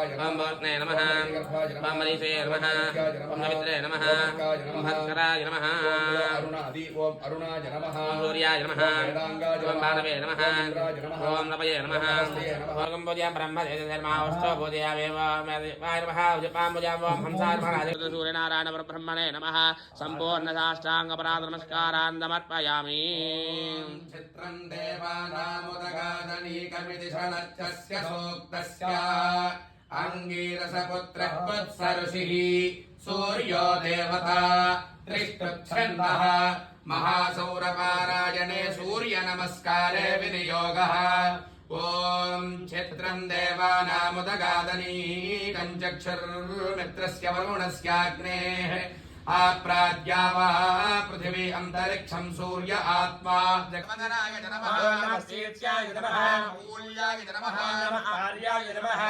ओम भूत्ने नमः ओम मरीचे नमः ओम नवित्रे नमः ओम भास्कराय नमः ओम अरुणाय नमः ओम सूर्याय नमः ओम भानवे नमः ओम नवये नमः ओम पूज्यां ब्रह्मदेवधर्मावष्टो पूजयामेव वाय नमः उजपां पूजां ओम हंसाय नमः सूर्यनारायण परब्रह्मणे नमः संपूर्ण साष्टांगपराध नमस्कारान् समर्पयामि चित्रं देवानामुदगादनीकमिति शनच्चस्य सूक्तस्य अंगीरसपुत्रः वत्सऋषिः सूर्यो देवता त्रिष्टुच्छन्दः महासौरपारायणे सूर्यनमस्कारे विनियोगः ओम क्षेत्रं देवानामुदगादनीकं चक्षुर्मित्रस्य वरुणस्याग्नेः आप्राज्यावा पृथिवी अंतरिक्षं सूर्य आत्मा जगवदनाय नमः नमः शीर्ष्याय नमः मूल्याय नमः नमः आर्याय नमः